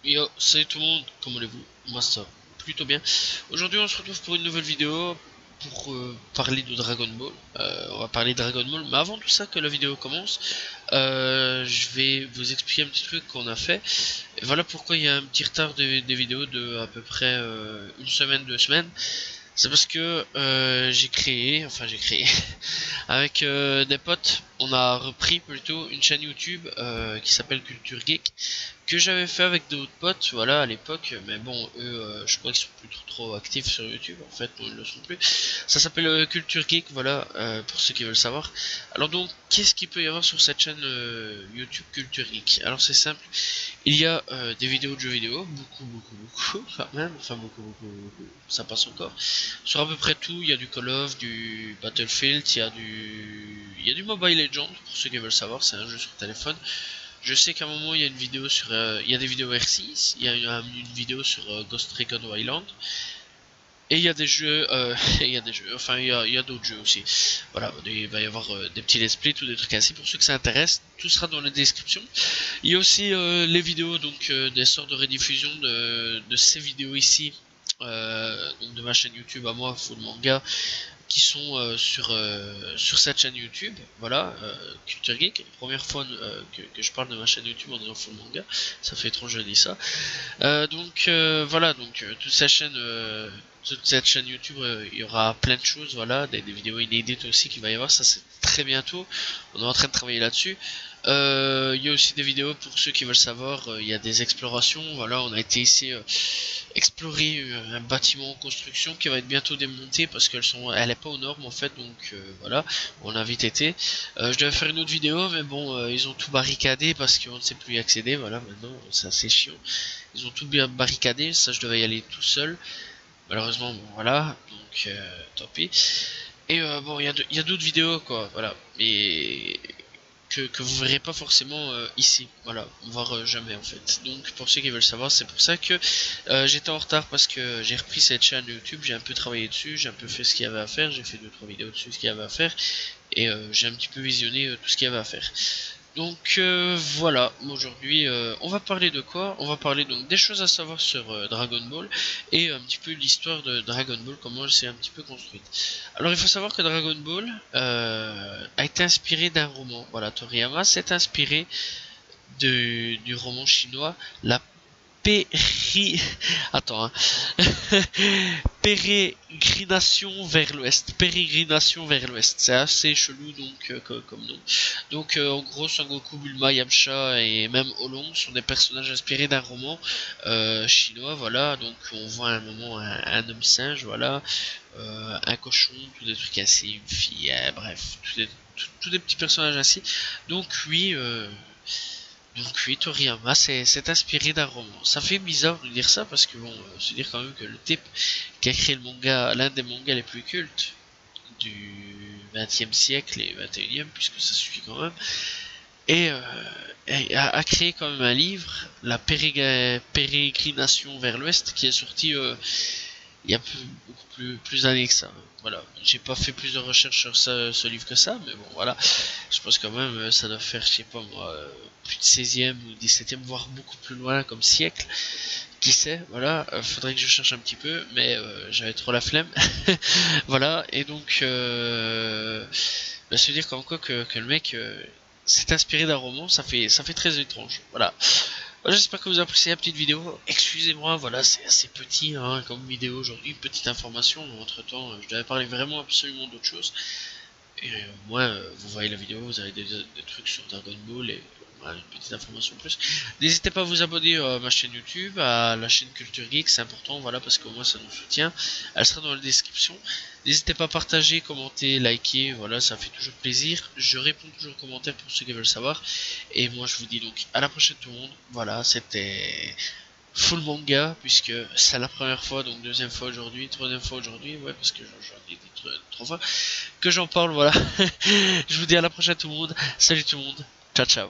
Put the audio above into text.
Yo, salut tout le monde, comment allez-vous? Moi ça va plutôt bien. Aujourd'hui on se retrouve pour une nouvelle vidéo pour parler de Dragon Ball. On va parler de Dragon Ball, mais avant tout ça que la vidéo commence, je vais vous expliquer un petit truc qu'on a fait. Et voilà pourquoi il y a un petit retard des vidéos de à peu près une semaine, 2 semaines. C'est parce que j'ai créé, avec des potes, on a repris plutôt une chaîne YouTube qui s'appelle Culture Geek, que j'avais fait avec d'autres potes, voilà, à l'époque, mais bon, eux, je crois qu'ils sont plus trop actifs sur YouTube, en fait, non, ils le sont plus. Ça s'appelle Culture Geek, voilà, pour ceux qui veulent savoir. Alors donc, qu'est-ce qu'il peut y avoir sur cette chaîne YouTube Culture Geek? Alors c'est simple, il y a des vidéos de jeux vidéo, beaucoup, quand même, enfin beaucoup, ça passe encore. Sur à peu près tout, il y a du Call of, du Battlefield, il y a du Mobile Legends, pour ceux qui veulent savoir, c'est un jeu sur téléphone. Je sais qu'à un moment il y a une vidéo sur, il y a des vidéos R6, il y a une vidéo sur Ghost Recon Wildland, et il y a des jeux, il y a des jeux, enfin il y a d'autres jeux aussi. Voilà, il va y avoir des petits let's play ou des trucs ainsi pour ceux que ça intéresse. Tout sera dans la description. Il y a aussi les vidéos, donc des sortes de rediffusion de ces vidéos ici, donc de ma chaîne YouTube à moi, Full Manga, qui sont sur cette chaîne YouTube, voilà, Culture Geek. Première fois que je parle de ma chaîne YouTube en disant Full Manga, ça fait étrange de dire ça. Voilà, donc toute cette chaîne YouTube, il y aura plein de choses, voilà, des vidéos inédites aussi qu'il va y avoir, ça c'est très bientôt, on est en train de travailler là-dessus. Il y a aussi des vidéos pour ceux qui veulent savoir, il y a des explorations, voilà, on a été ici explorer un bâtiment en construction qui va être bientôt démonté parce elle est pas aux normes en fait, donc voilà, on a vite été. Je devais faire une autre vidéo, mais bon, ils ont tout barricadé parce qu'on ne sait plus y accéder, voilà, maintenant, c'est assez chiant. Ils ont tout bien barricadé, ça je devais y aller tout seul. Malheureusement, bon, voilà, donc tant pis. Et bon, il y a d'autres vidéos, quoi, voilà. Et que vous verrez pas forcément ici, voilà, voire jamais en fait. Donc pour ceux qui veulent savoir, c'est pour ça que j'étais en retard parce que j'ai repris cette chaîne YouTube, j'ai un peu travaillé dessus, j'ai un peu fait ce qu'il y avait à faire, j'ai fait 2-3 vidéos dessus ce qu'il y avait à faire, et j'ai un petit peu visionné tout ce qu'il y avait à faire. Donc voilà, aujourd'hui on va parler de quoi? On va parler donc des choses à savoir sur Dragon Ball et un petit peu l'histoire de Dragon Ball, comment elle s'est un petit peu construite. Alors il faut savoir que Dragon Ball a été inspiré d'un roman. Voilà, Toriyama s'est inspiré du roman chinois La Péri... Attends, hein. Pérégrination vers l'ouest. Pérégrination vers l'ouest. C'est assez chelou donc comme nom. Donc en gros Son Goku, Bulma, Yamcha et même Olong sont des personnages inspirés d'un roman chinois. Voilà, donc on voit à un moment un homme singe, voilà, un cochon, tous des trucs ainsi, une fille, bref, tous des petits personnages ainsi. Donc oui. Toriyama s'est inspiré d'un roman. Ça fait bizarre de dire ça parce que bon, se dire quand même que le type qui a créé le manga, l'un des mangas les plus cultes du 20e siècle et 21e, puisque ça suffit quand même, et a créé quand même un livre, La Pérégrination vers l'Ouest, qui est sorti il y a beaucoup plus d'années que ça. Voilà, j'ai pas fait plus de recherches sur ce livre que ça, mais bon, voilà. Je pense quand même, ça doit faire, je sais pas moi, plus de 16e ou 17e, voire beaucoup plus loin comme siècle. Qui sait, voilà, faudrait que je cherche un petit peu, mais j'avais trop la flemme. Voilà, et donc, se dire comme quoi que le mec s'est inspiré d'un roman, ça fait très étrange. Voilà. Voilà, j'espère que vous appréciez la petite vidéo. Excusez-moi, voilà, c'est assez petit hein, comme vidéo aujourd'hui, petite information. Entre temps, je devais parler vraiment absolument d'autre chose. Et moi, vous voyez la vidéo, vous avez des trucs sur Dragon Ball et voilà, une petite information en plus. N'hésitez pas à vous abonner à ma chaîne YouTube, à la chaîne Culture Geek, c'est important, voilà, parce qu'au moins ça nous soutient. Elle sera dans la description. N'hésitez pas à partager, commenter, liker, voilà, ça fait toujours plaisir. Je réponds toujours aux commentaires pour ceux qui veulent savoir. Et moi, je vous dis donc à la prochaine tout le monde. Voilà, c'était full manga puisque c'est la première fois, donc deuxième fois aujourd'hui, troisième fois aujourd'hui, ouais, parce que j'en ai dit 3 fois que j'en parle, voilà. Je vous dis à la prochaine tout le monde, salut tout le monde, ciao ciao.